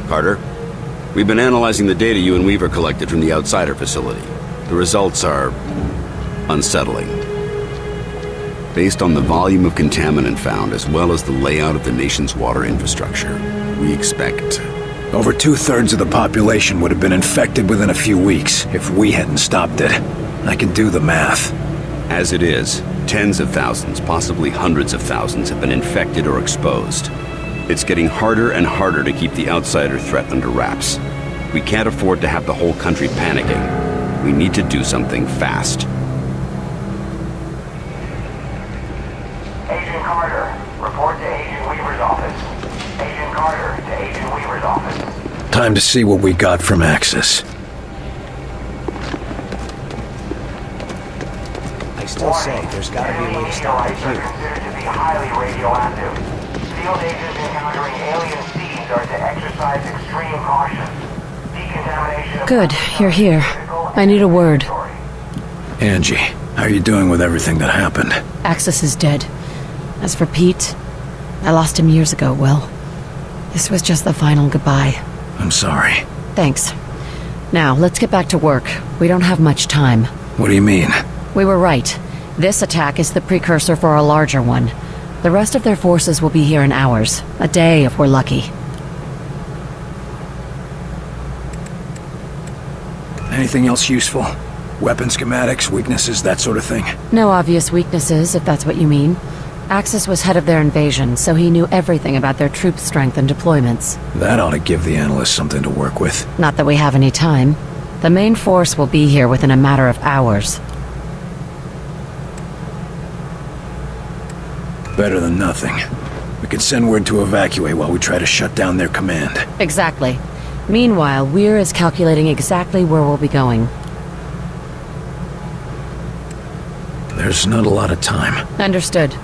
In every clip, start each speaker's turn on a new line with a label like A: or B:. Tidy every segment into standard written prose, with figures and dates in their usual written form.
A: Carter, we've been analyzing the data you and Weaver collected from the Outsider facility. The results are unsettling. Based on the volume of contaminant found, as well as the layout of the nation's water infrastructure, we expect...
B: Over 2/3 of the population would have been infected within a few weeks if we hadn't stopped it. I can do the math.
A: As it is, tens of thousands, possibly hundreds of thousands, have been infected or exposed. It's getting harder and harder to keep the Outsider threat under wraps. We can't afford to have the whole country panicking. We need to do something fast.
C: Agent Carter, report to Agent Weaver's office. Agent Carter to Agent Weaver's office.
B: Time to see what we got from Axis.
D: I still say there's gotta be a way to stop it
C: here. Considered to be highly radioactive. Field agents encountering alien seeds are to exercise extreme caution. Decontamination...
E: Good, you're here. I need a word.
B: Angie, how are you doing with everything that happened?
E: Axis is dead. As for Pete, I lost him years ago, Will. This was just the final goodbye.
B: I'm sorry.
E: Thanks. Now, let's get back to work. We don't have much time.
B: What do you mean?
E: We were right. This attack is the precursor for a larger one. The rest of their forces will be here in hours. A day, if we're lucky.
B: Anything else useful? Weapon schematics, weaknesses, that sort of thing?
E: No obvious weaknesses, if that's what you mean. Axis was head of their invasion, so he knew everything about their troop strength and deployments.
B: That ought to give the analysts something to work with.
E: Not that we have any time. The main force will be here within a matter of hours.
B: Better than nothing. We can send word to evacuate while we try to shut down their command.
E: Exactly. Meanwhile, Weir is calculating exactly where we'll be going.
B: There's not a lot of time.
E: Understood.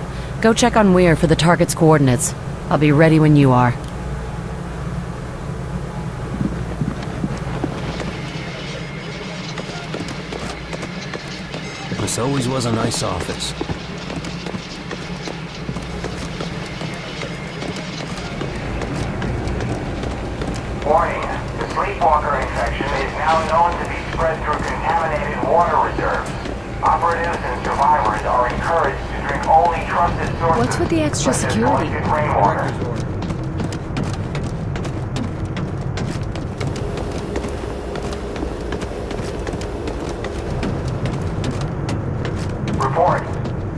E: Go check on Weir for the target's coordinates. I'll be ready when you are.
D: This always was a nice office.
C: Warning, the sleepwalker infection is now known to be spread through contaminated water reserves. Operatives and survivors are encouraged to drink only trusted sources.
F: What's with the extra security?
C: Rainwater. Report.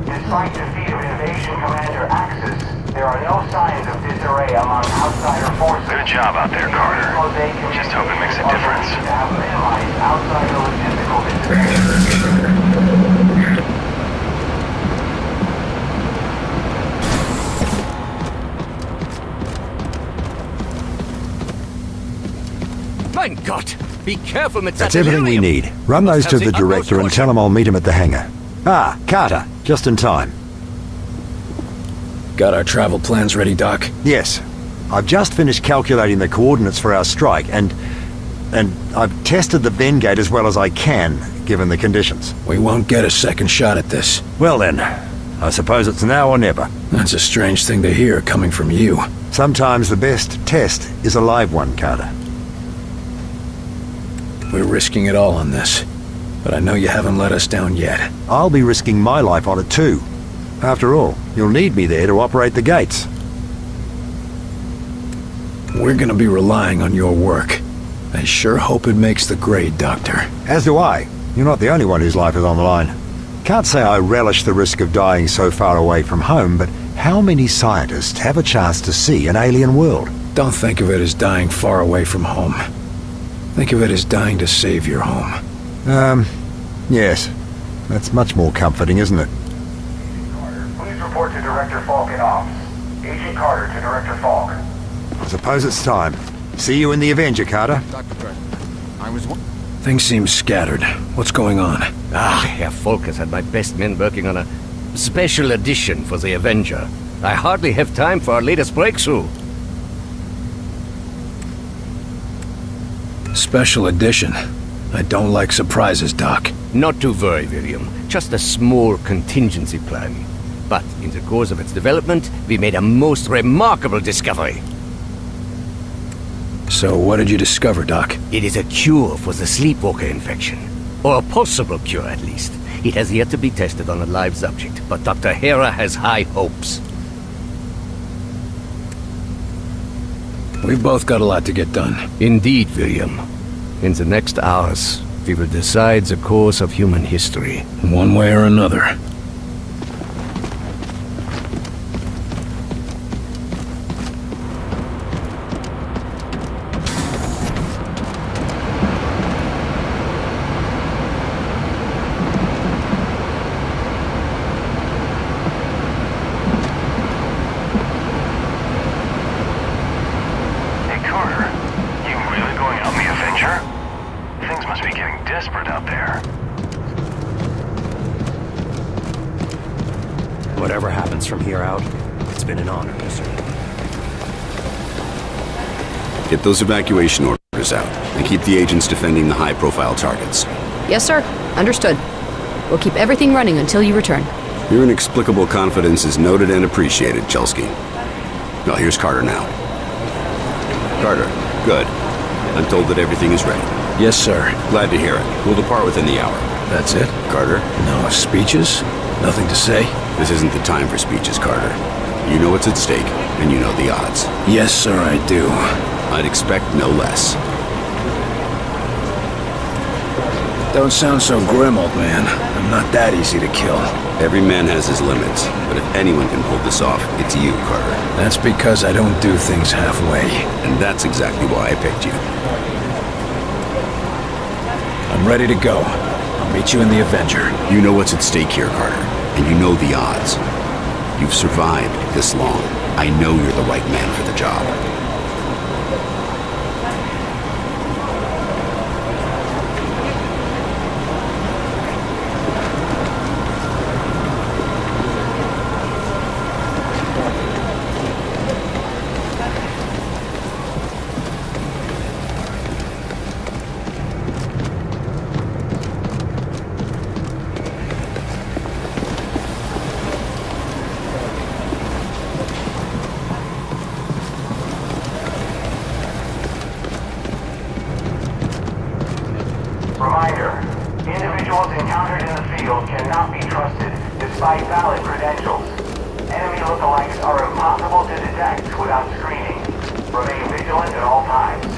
C: Despite defeat of Invasion Commander Axis, there are no signs of disarray among outsider forces.
G: Good job out there, Carter. Just hope it makes a difference.
C: Outsider logistical disarray.
H: Mein Gott! Be careful with that.
I: That's everything we need. Run those to the director and tell him I'll meet him at the hangar. Ah, Carter, just in time.
B: Got our travel plans ready, Doc?
I: Yes. I've just finished calculating the coordinates for our strike, and I've tested the bend gate as well as I can, given the conditions.
B: We won't get a second shot at this.
I: Well then, I suppose it's now or never.
B: That's a strange thing to hear coming from you.
I: Sometimes the best test is a live one, Carter.
B: We're risking it all on this, but I know you haven't let us down yet.
I: I'll be risking my life on it too. After all, you'll need me there to operate the gates.
B: We're gonna be relying on your work. I sure hope it makes the grade, Doctor.
I: As do I. You're not the only one whose life is on the line. Can't say I relish the risk of dying so far away from home, but how many scientists have a chance to see an alien world?
B: Don't think of it as dying far away from home. Think of it as dying to save your home.
I: Yes. That's much more comforting, isn't it?
C: Carter, please report to Director Falk in ops. Agent Carter to Director Falk.
I: I suppose it's time. See you in the Avenger, Carter.
H: Dr. President, I was...
B: Things seem scattered. What's going on?
H: Herr Falk has had my best men working on a special edition for the Avenger. I hardly have time for our latest breakthrough.
B: Special edition. I don't like surprises, Doc.
H: Not to worry, William. Just a small contingency plan. But in the course of its development, we made a most remarkable discovery.
B: So what did you discover, Doc?
H: It is a cure for the sleepwalker infection. Or a possible cure, at least. It has yet to be tested on a live subject, but Dr. Hera has high hopes.
B: We've both got a lot to get done.
H: Indeed, William. In the next hours, we will decide the course of human history.
B: One way or another.
D: Whatever happens from here out, it's been an honor to serve.
A: Get those evacuation orders out, and keep the agents defending the high-profile targets.
F: Yes, sir. Understood. We'll keep everything running until you return.
A: Your inexplicable confidence is noted and appreciated, Chelsky. Well, here's Carter now. Carter, good. I'm told that everything is ready.
B: Yes, sir.
A: Glad to hear it. We'll depart within the hour.
B: That's it?
A: Carter?
B: No speeches? Nothing to say?
A: This isn't the time for speeches, Carter. You know what's at stake, and you know the odds.
B: Yes, sir, I do.
A: I'd expect no less.
B: Don't sound so grim, old man. I'm not that easy to kill.
A: Every man has his limits, but if anyone can pull this off, it's you, Carter.
B: That's because I don't do things halfway.
A: And that's exactly why I picked you.
B: I'm ready to go. I'll meet you in the Avenger.
A: You know what's at stake here, Carter, and you know the odds. You've survived this long. I know you're the right man for the job.
C: Reminder, individuals encountered in the field cannot be trusted despite valid credentials. Enemy lookalikes are impossible to detect without screening. Remain vigilant at all times.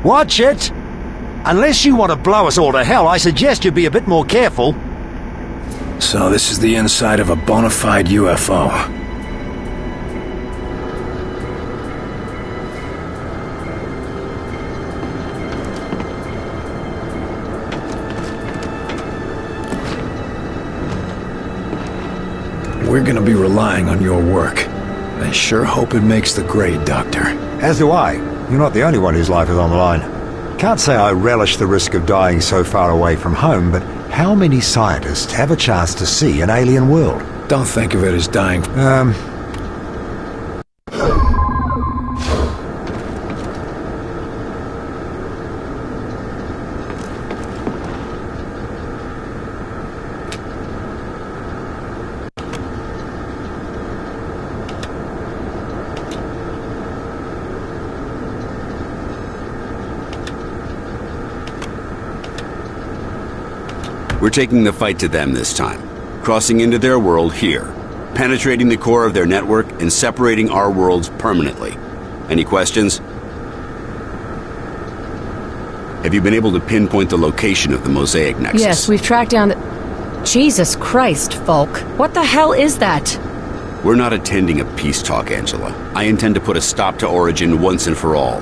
I: Watch it! Unless you want to blow us all to hell, I suggest you be a bit more careful.
B: So this is the inside of a bona fide UFO. We're gonna be relying on your work. I sure hope it makes the grade, Doctor.
I: As do I. You're not the only one whose life is on the line. Can't say I relish the risk of dying so far away from home, but how many scientists have a chance to see an alien world?
B: Don't think of it as dying.
A: We're taking the fight to them this time, crossing into their world here, penetrating the core of their network and separating our worlds permanently. Any questions? Have you been able to pinpoint the location of the Mosaic Nexus?
F: Yes, we've tracked down the... Jesus Christ, Folk. What the hell is that?
A: We're not attending a peace talk, Angela. I intend to put a stop to Origin once and for all.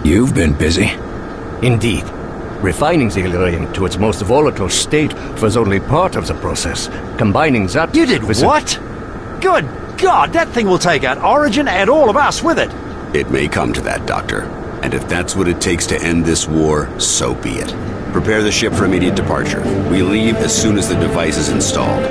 B: You've been busy.
H: Indeed. Refining the Illyrian to its most volatile state was only part of the process. Combining that...
I: You did what? Good God, that thing will take out Origin and all of us with it.
A: It may come to that, Doctor. And if that's what it takes to end this war, so be it. Prepare the ship for immediate departure. We leave as soon as the device is installed.